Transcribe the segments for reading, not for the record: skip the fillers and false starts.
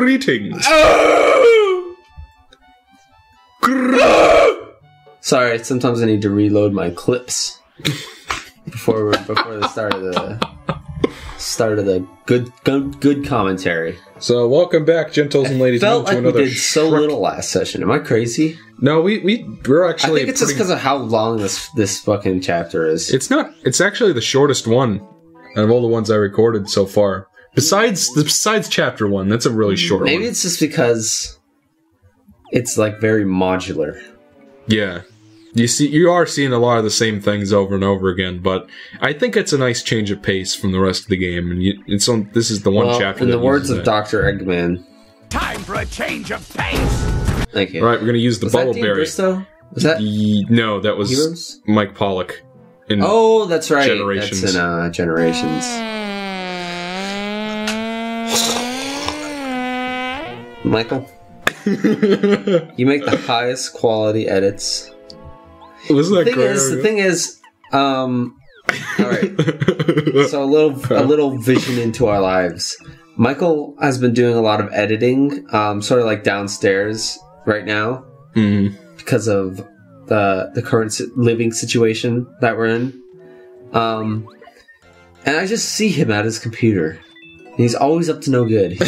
Greetings. Sorry, sometimes I need to reload my clips before the start of the good commentary. So welcome back, gentles and ladies. Felt like we did so little last session. Am I crazy? No, we're actually. I think it's just because of how long this fucking chapter is. It's not. It's actually the shortest one out of all the ones I recorded so far. Besides chapter 1, that's a really short one. Maybe it's just because it's like very modular. Yeah. You are seeing a lot of the same things over and over again, but I think it's a nice change of pace from the rest of the game. And this is the one chapter. In the words of Dr. Eggman, time for a change of pace. Thank you. All right, we're going to use the bubble berry. Was that no, that was Heroes? Mike Pollock. Oh, that's right. Generations. That's in Generations. Michael, you make the highest quality edits. Wasn't that great? The thing is, all right. So a little vision into our lives. Michael has been doing a lot of editing, sort of like downstairs right now, because of the current living situation that we're in. And I just see him at his computer. He's always up to no good.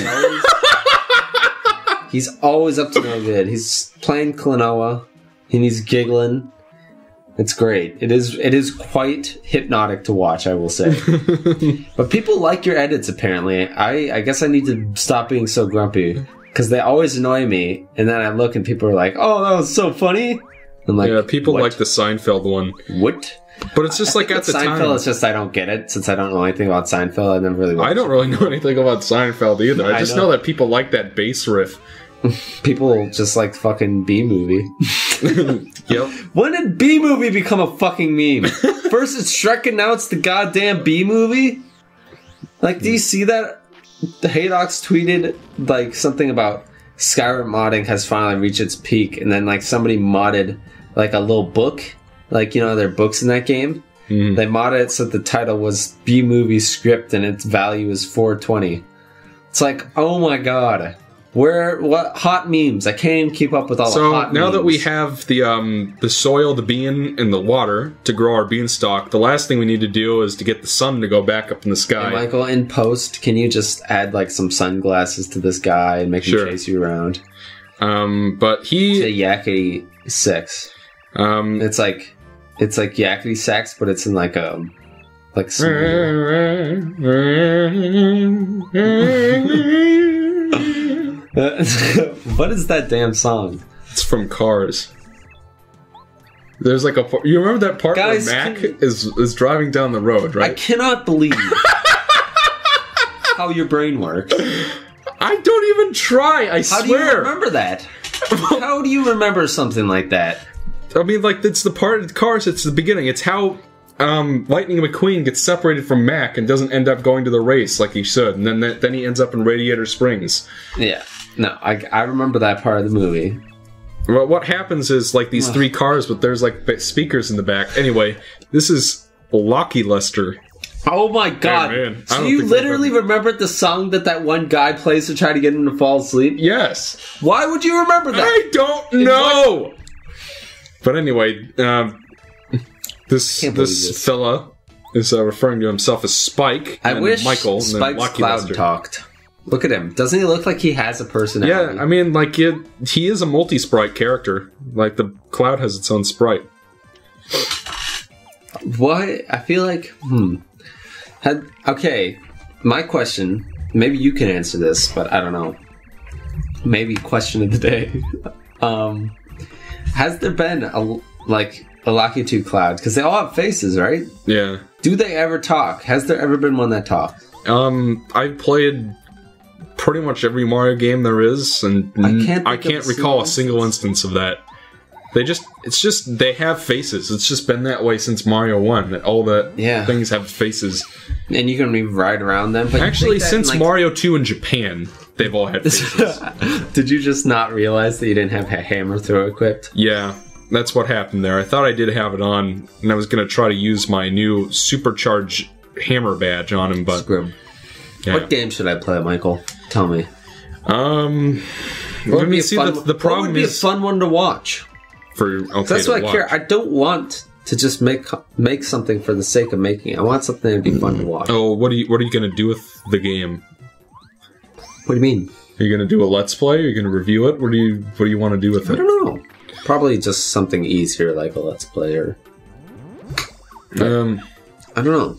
He's always up to no good. He's playing Klonoa, and he's giggling. It's great. It is quite hypnotic to watch, I will say. But people like your edits, apparently. I guess I need to stop being so grumpy, because they always annoy me, and then I look and people are like, oh, that was so funny. I'm like, yeah, people what? like the Seinfeld one. What? But it's just like at the Seinfeld, time. it's just I don't get it, since I don't know anything about Seinfeld. I never really watched I don't really know anything about Seinfeld either. I just know that people like that bass riff. People just like fucking B-movie. Yep. When did B-movie become a fucking meme? First it's Shrek and now it's the goddamn B-movie? Like, do you see that? The Haydox tweeted like something about Skyrim modding has finally reached its peak, and then like somebody modded like a little book. Like, you know, there are books in that game. They modded it so the title was B-movie script and its value is 420. It's like, oh my god. What hot memes? I can't even keep up with all the hot memes. So now that we have the soil, the bean, and the water to grow our beanstalk, the last thing we need to do is to get the sun to go back up in the sky. Hey, Michael, in post, can you just add like some sunglasses to this guy and make him chase you around? But he... It's a yakety sex. It's like yakety sex, but it's in like a... like what is that damn song? It's from Cars. There's like you remember that part where Mac is driving down the road, right? I cannot believe how your brain works. I don't even try, I swear. How do you remember that? How do you remember something like that? I mean, like, it's the part of Cars, it's the beginning. It's how Lightning McQueen gets separated from Mac and doesn't end up going to the race like he should, and then he ends up in Radiator Springs. Yeah. No, I remember that part of the movie. Well, what happens is, like, these three cars, but there's, like, speakers in the back. Anyway, this is Locky Lester. Oh my god. Hey, man. So you literally remembered the song that one guy plays to try to get him to fall asleep? Yes. Why would you remember that? I don't know! But anyway, this fella is referring to himself as Spike. I wish Michael, Spike's and Cloud Lester talked. Look at him. Doesn't he look like he has a personality? Yeah, I mean, like, he is a multi-sprite character. Like, the Cloud has its own sprite. What? I feel like... Okay, my question... Maybe you can answer this, but I don't know. Maybe question of the day. Has there been a Locky 2 Cloud? Because they all have faces, right? Yeah. Do they ever talk? Has there ever been one that talks? I've played pretty much every Mario game there is, and I can't recall a single instance of that. It's just they have faces. It's just been that way since Mario 1, that all the things have faces. And you can ride around them. But actually, since Mario 2 in Japan, they've all had faces. Did you just not realize that you didn't have a hammer throw equipped? Yeah, that's what happened there. I thought I did have it on, and I was going to try to use my new supercharged hammer badge on him, but... Screw him. Yeah. What game should I play, Michael? Tell me. Let me see. The problem would be is a fun one to watch. That's what I care. I don't want to just make something for the sake of making it. I want something to be fun to watch. Oh, what are you going to do with the game? What do you mean? Are you going to do a let's play? Are you going to review it? What do you want to do with it? I don't know. Probably just something easier, like a let's play, or I don't know.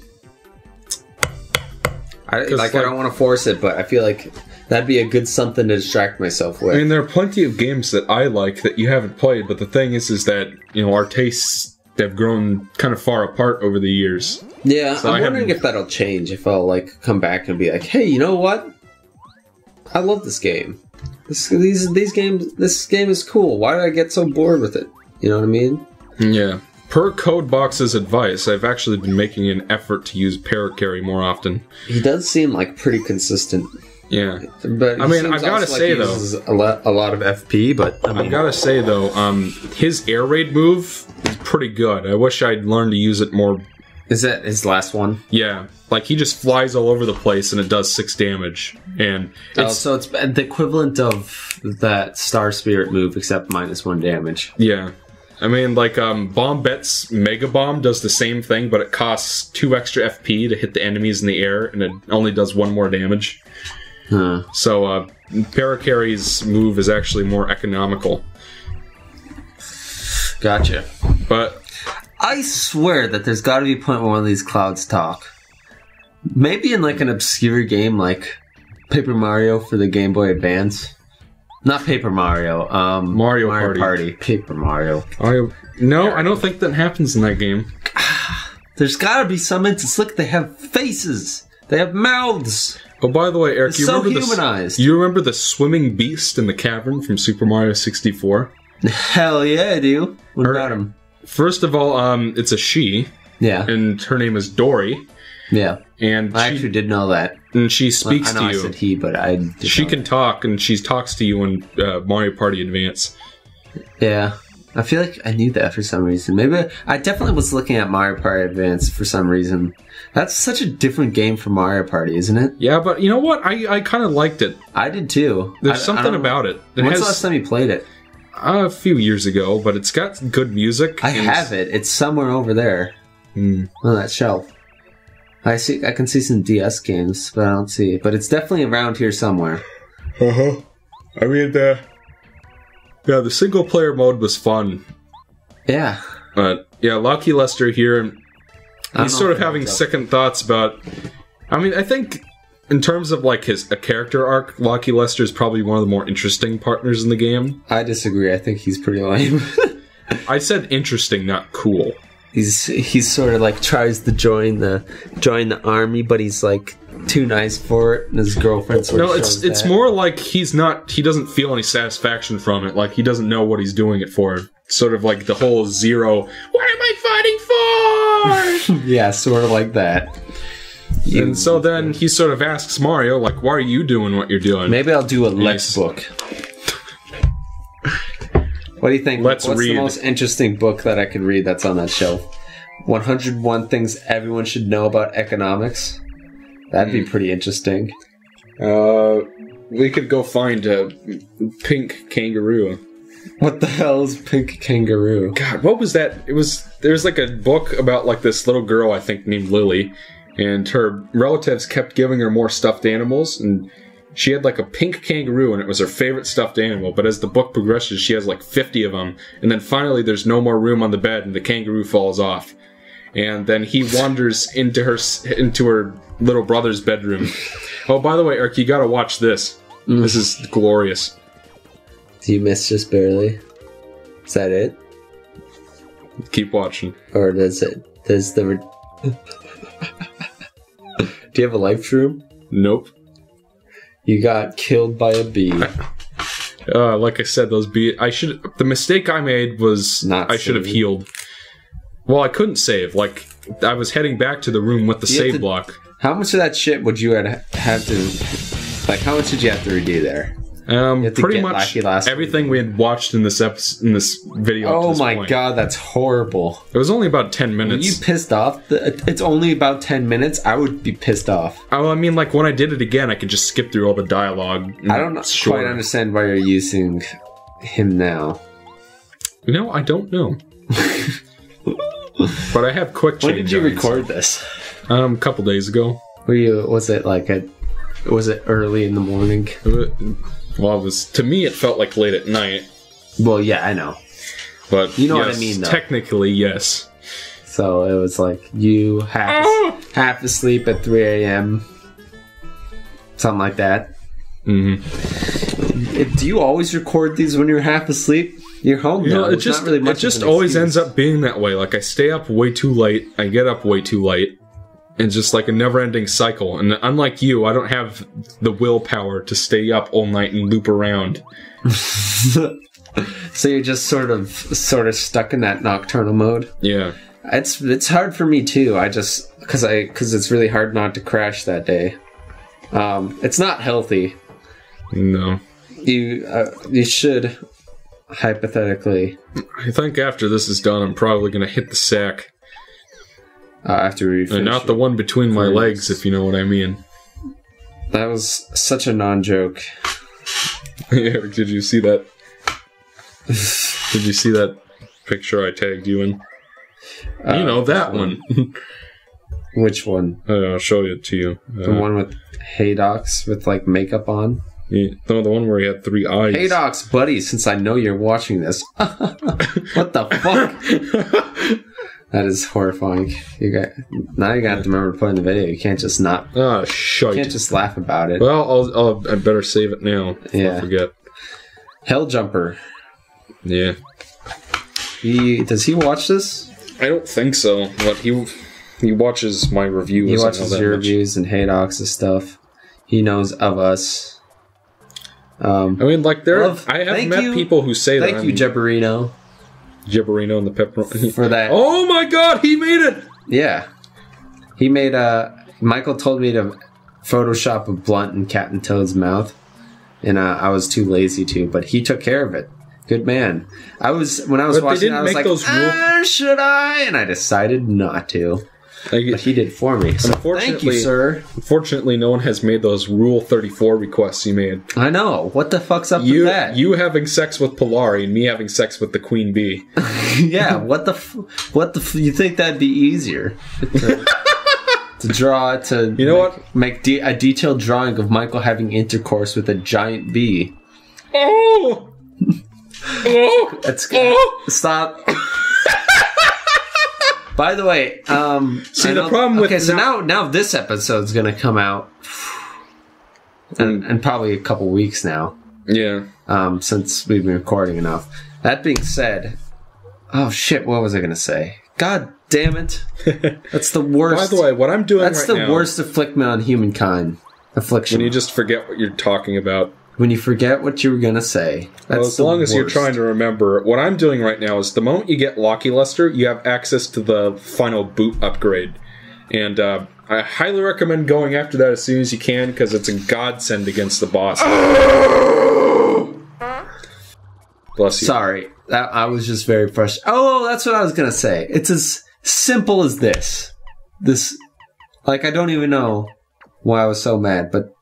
I don't want to force it, but I feel like that'd be a good something to distract myself with. I mean, there are plenty of games that I like that you haven't played, but the thing is that, our tastes have grown kind of far apart over the years. Yeah, so I'm wondering if that'll change, if I'll, come back and be like, hey, you know what? I love this game. This game is cool. Why did I get so bored with it? You know what I mean? Yeah. Per Codebox's advice, I've actually been making an effort to use Paracarry more often. He does seem pretty consistent. Yeah, but I mean, I've got to say though, a lot of FP. But I've got to say though, his air raid move is pretty good. I wish I'd learned to use it more. Is that his last one? Yeah, he just flies all over the place and it does 6 damage. And so it's the equivalent of that Star Spirit move, except -1 damage. Yeah. I mean, Bombette's Mega Bomb does the same thing, but it costs 2 extra FP to hit the enemies in the air, and it only does 1 more damage. Huh. So, Paracarry's move is actually more economical. Gotcha. But I swear that there's got to be a point where one of these clouds talk. Maybe in an obscure game like Paper Mario for the Game Boy Advance. Not Paper Mario. Mario Party. Paper Mario. No, I don't think that happens in that game. There's got to be some instance. Look, they have faces. They have mouths. Oh, by the way, Eric, you remember humanized. You remember the swimming beast in the cavern from Super Mario 64? Hell yeah, I do. What about him? First of all, it's a she. Yeah. And her name is Dory. Yeah. And I actually did know that. And she speaks to you. I know I said he, but I did She can talk, and she talks to you in Mario Party Advance. Yeah. I feel like I knew that for some reason. Maybe I definitely was looking at Mario Party Advance for some reason. That's such a different game from Mario Party, isn't it? Yeah, but you know what? I kind of liked it. I did too. There's something about it. When's the last time you played it? A few years ago, but it's got good music. I have it. It's somewhere over there on that shelf. I can see some DS games, but I don't see it. But it's definitely around here somewhere. I mean, the single player mode was fun. Yeah. But yeah, Lucky Lester here, he's sort of having second thoughts about. I mean, I think in terms of a character arc, Lucky Lester is probably one of the more interesting partners in the game. I disagree. I think he's pretty lame. I said interesting, not cool. He's sort of tries to join the army, but he's too nice for it, and his girlfriend sort of it's more like he doesn't feel any satisfaction from it. He doesn't know what he's doing it for. Sort of the whole Zero, what am I fighting for? Yeah, sort of like that. And so then he sort of asks Mario, why are you doing what you're doing? Maybe I'll do a Lex book. What do you think? What's the most interesting book that I could read that's on that shelf? 101 Things Everyone Should Know About Economics? That'd be pretty interesting. We could go find a pink kangaroo. What the hell is pink kangaroo? God, what was that? There's a book about this little girl, I think, named Lily, and her relatives kept giving her more stuffed animals, and she had a pink kangaroo, and it was her favorite stuffed animal. But as the book progresses, she has 50 of them, and then finally there's no more room on the bed, and the kangaroo falls off. And then he wanders into her little brother's bedroom. Oh, by the way, Eric, you gotta watch this. This is glorious. Do you miss just barely? Is that it? Keep watching. Or does the... Do you have a life shroom? Nope. You got killed by a bee. Like I said, the mistake I made was Not I should have saving. healed. Well, I couldn't save. Like, I was heading back to the room with the You have save to- block. How much of that shit would you have to... Like, how much did you have to redo there? have to Pretty get much lucky last everything we had watched in this video. up to Oh this my point. god, that's horrible. It was only about 10 When minutes. you pissed off? It's only about 10 minutes? I would be pissed off. Oh, I mean, like, when I did it again, I could just skip through all the dialogue. I don't quite understand why you're using him now. No, I don't know. But I have quick change. When did you on it, record this? A couple days ago. Was it early in the morning? Well, to me, it felt like late at night. Well, yeah, I know. But You know what yes, I mean, though. Technically, yes. So it was like you half asleep at 3 a.m. Something like that. Mm-hmm. Do you always record these when you're half asleep? You're home now. No, it just not really much it just of an always excuse. ends up being that way. Like, I stay up way too late, I get up way too late, and just like a never-ending cycle. And unlike you, I don't have the willpower to stay up all night and loop around. So you're just sort of stuck in that nocturnal mode. Yeah. It's hard for me too. I just because it's really hard not to crash that day. It's not healthy. No. You should hypothetically I think after this is done, I'm probably gonna hit the sack. after we And finish not the it. one between my legs, if you know what I mean. That was such a non-joke. Eric, did you see that? Did you see that picture I tagged you in? You know, that one. Which one? I'll show it to you. The one with Haydox with like makeup on? Yeah, no, the one where he had 3 eyes. Haydox, buddy, since I know you're watching this. What the fuck? That is horrifying. Now you got to remember to put in the video. You can't just not. Ah, You shite. can't just laugh about it. Well, I better save it now. Before Yeah. I forget. Helljumper. Yeah. Does he watch this? I don't think so, but he watches my reviews. He watches your reviews and Haydox's stuff. He knows of us. I mean, like, I have thank met you- people who say that Thank you, Jabberino, Gibberino and the pepperoni. for that. Oh my god, he made it! Yeah. He made Michael told me to Photoshop a blunt in Captain Toad's mouth, and I was too lazy to, but he took care of it. Good man. When I was But they watching, didn't I was make like, those should I? And I decided not to. But he did for me. So thank you, Unfortunately- sir. Unfortunately, no one has made those Rule 34 requests you made. I know. What the fuck's up with that? You having sex with Polari and me having sex with the Queen Bee. Yeah, what the you think that'd be easier to draw You know what? make a detailed drawing of Michael having intercourse with a giant bee. Oh! Oh! That's stop. By the way, See, I the know- problem with okay, so now this episode's gonna come out, and probably a couple weeks now. Yeah. Since we've been recording enough. That being said, oh shit, what was I gonna say? God damn it! That's the worst. By the way, what I'm doing that's right the now, worst affliction on humankind. Affliction. when you just forget what you're talking about. When you forget what you were gonna say. That's Well, as long as you're trying to remember, what I'm doing right now is the moment you get Locky Luster, you have access to the final boot upgrade. And I highly recommend going after that as soon as you can, because it's a godsend against the boss. Bless you. Sorry, I was just very frustrated. Oh, that's what I was gonna say. It's as simple as this. Like, I don't even know why I was so mad, but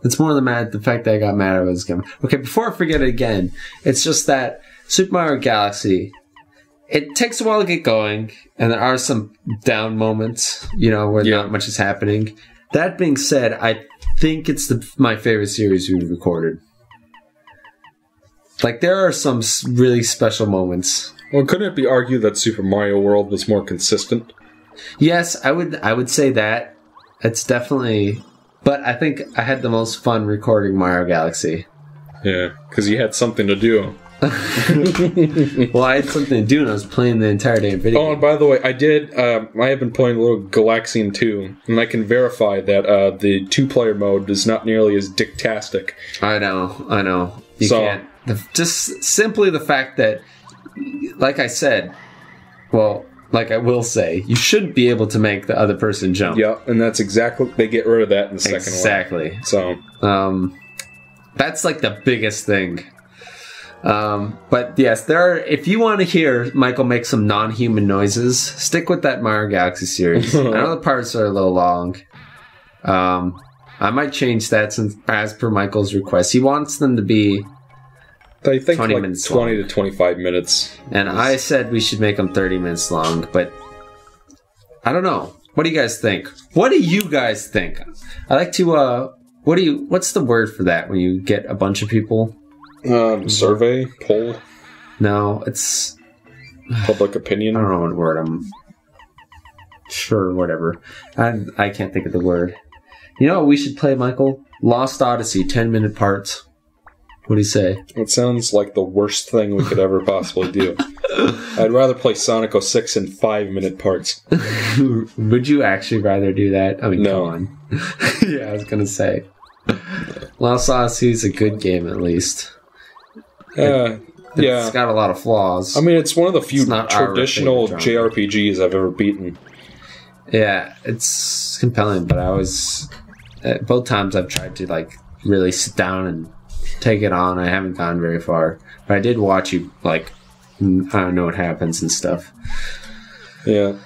it's more than the fact that I got mad at this game. Okay, before I forget it again, it's just that Super Mario Galaxy, it takes a while to get going, and there are some down moments, where not much is happening. That being said, I think it's my favorite series we've recorded. Like, there are some really special moments. Well, couldn't it be argued that Super Mario World was more consistent? Yes, I would say that. It's definitely... But I think I had the most fun recording Mario Galaxy. Yeah, because you had something to do. Well, I had something to do and I was playing the entire day in video. Oh, and by the way, I have been playing a little Galaxian 2, and I can verify that the 2-player mode is not nearly as dicktastic. I know. You can't. Just simply the fact that, like I said, well, like I will say, you shouldn't be able to make the other person jump. Yeah, and that's exactly, they get rid of that in the second one. Exactly. So, that's like the biggest thing. But yes, if you want to hear Michael make some non-human noises, stick with that Mario Galaxy series. I know the parts are a little long. I might change that since, as per Michael's request, he wants them to be I think 20 like minutes 20 long. to 25 minutes. And I said we should make them 30 minutes long, but I don't know. What do you guys think? What do you guys think? I like to, what's the word for that when you get a bunch of people? Survey? Poll? No, it's Public opinion? I don't know what word sure, whatever. I can't think of the word. You know what we should play, Michael? Lost Odyssey, 10-minute parts. What do you say? It sounds like the worst thing we could ever possibly do. I'd rather play Sonic 06 in 5-minute parts. Would you actually rather do that? I mean, no. Come on. Yeah, I was going to say. Lost Odyssey is a good game, at least. It's got a lot of flaws. I mean, it's one of the few not traditional our favorite JRPGs I've ever beaten. Yeah, it's compelling, but I was... both times I've tried to, like, really sit down and take it on. I haven't gone very far. But I did watch you, like, I don't know what happens and stuff. Yeah.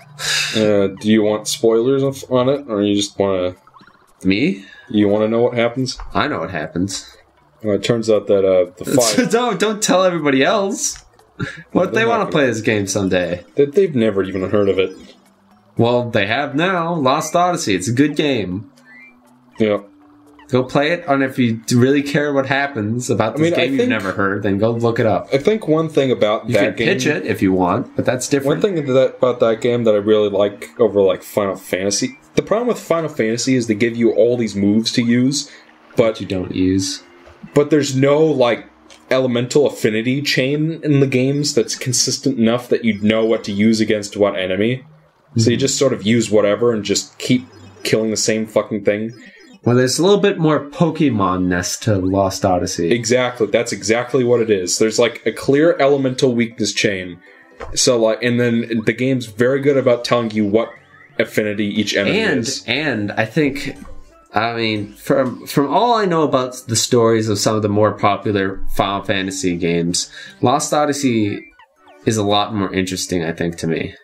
Do you want spoilers on it, or you just want to... Me? You want to know what happens? I know what happens. Well, it turns out that the 5... don't tell everybody else. What if they want to play this game someday? They've never even heard of it. Well, they have now. Lost Odyssey. It's a good game. Yeah. Go play it, and if you really care what happens about this game you've never heard, then go look it up. I think one thing about you that can game... pitch it if you want, but that's different. One thing about that game that I really like over, like, Final Fantasy... The problem with Final Fantasy is they give you all these moves to use, but... you don't use. But there's no, like, elemental affinity chain in the games that's consistent enough that you'd know what to use against what enemy. Mm-hmm. So you just sort of use whatever and just keep killing the same fucking thing. Well, there's a little bit more Pokemon-ness to Lost Odyssey. Exactly. That's exactly what it is. There's, like, a clear elemental weakness chain. So, like, and then the game's very good about telling you what affinity each enemy is. And I think... I mean, from all I know about the stories of some of the more popular Final Fantasy games, Lost Odyssey is a lot more interesting, I think, to me.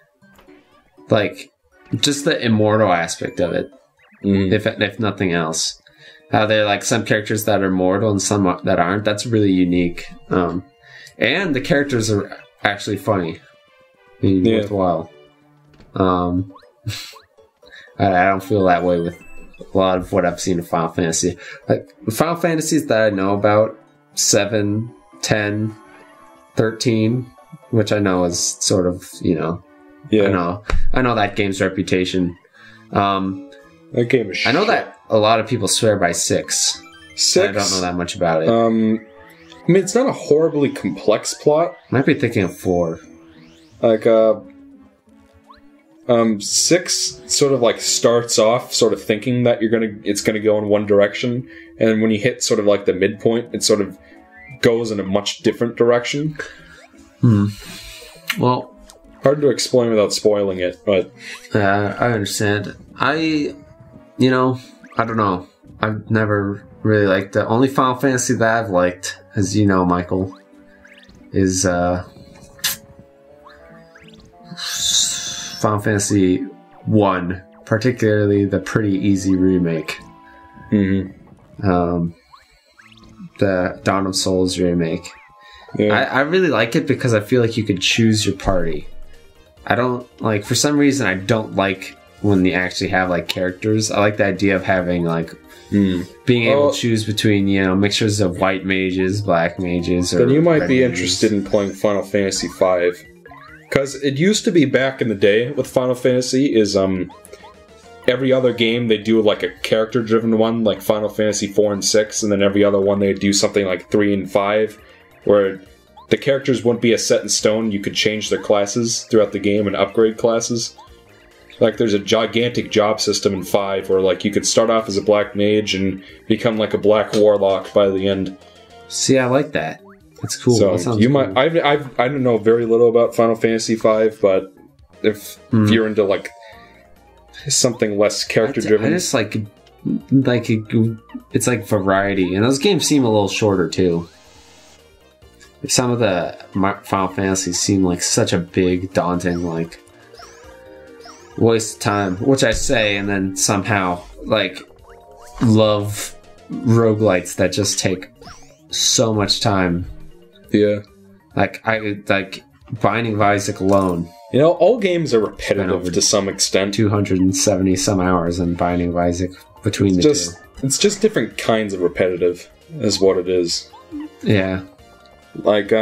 Like, just the immortal aspect of it, if nothing else. How there are, like, some characters that are mortal and some that aren't. That's really unique. And the characters are actually funny. Worthwhile. I don't feel that way with a lot of what I've seen in Final Fantasy. Like, the Final Fantasies that I know about, 7, 10, 13, which I know is sort of, you know... Yeah. I know that game's reputation. That game is shit. I know that a lot of people swear by 6. 6? I don't know that much about it. I mean, it's not a horribly complex plot. Might be thinking of 4. Like, 6 sort of like starts off sort of thinking that it's gonna go in one direction, and when you hit sort of like the midpoint, it sort of goes in a much different direction. Well, hard to explain without spoiling it, but I understand. I don't know. I've never really liked the only Final Fantasy that I've liked, as you know, Michael, is Final Fantasy 1, particularly the Pretty Easy remake. The Dawn of Souls remake. Yeah. I really like it because I feel like you could choose your party. I don't, like, for some reason, I don't like when they actually have, like, characters. I like the idea of having, like, being able to choose between, you know, mixtures of white mages, black mages, or... Then you might be mages. interested in playing Final Fantasy V. Because it used to be back in the day with Final Fantasy is, every other game they do, like, a character-driven one, like Final Fantasy 4 and 6, and then every other one they do something like 3 and 5, where the characters wouldn't be a set in stone. You could change their classes throughout the game and upgrade classes. Like, there's a gigantic job system in 5 where, like, you could start off as a black mage and become, like, a black warlock by the end. See, I like that. That's cool. So, that you cool. might... I don't know very little about Final Fantasy V, but if you're into, like, something less character-driven... I just like it's like variety. And those games seem a little shorter, too. Some of the Final Fantasies seem like such a big, daunting, like... waste of time, which I say, and then somehow like love roguelites that just take so much time. Yeah, like Binding of Isaac alone. You know, all games are repetitive to some extent. 270 some hours in Binding of Isaac between the two. It's just different kinds of repetitive, is what it is. Yeah, like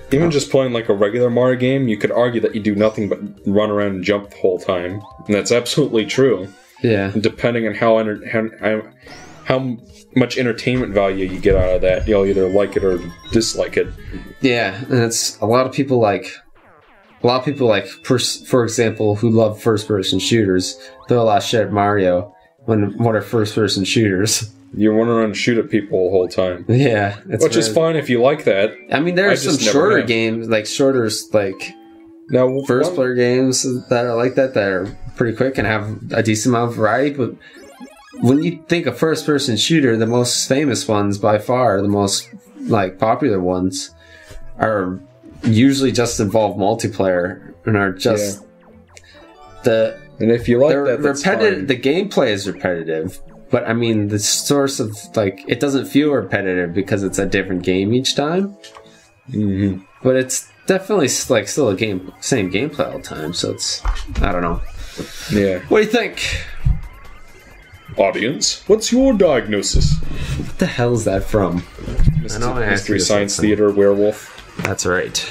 even just playing like a regular Mario game, you could argue that you do nothing but run around and jump the whole time, and that's absolutely true. Yeah. And depending on how much entertainment value you get out of that, you'll either like it or dislike it. Yeah, and it's a lot of people like, for example, who love first-person shooters. Throw a lot of shit at Mario what are first-person shooters. You run around and shoot at people the whole time. Yeah. Which is fine if you like that. I mean, there are some shorter games, like now first-player games that are like that are pretty quick and have a decent amount of variety. But when you think of first-person shooter, the most famous ones by far, the most like popular ones, are usually just involve multiplayer and are just And if you like that, that's repetitive. fine. The gameplay is repetitive. But I mean, the source of like it doesn't feel repetitive because it's a different game each time. Mm-hmm. But it's definitely like still same gameplay all the time. So it's I don't know. Yeah. What do you think, audience? What's your diagnosis? What the hell is that from? Mystery Science Theater Werewolf. That's right.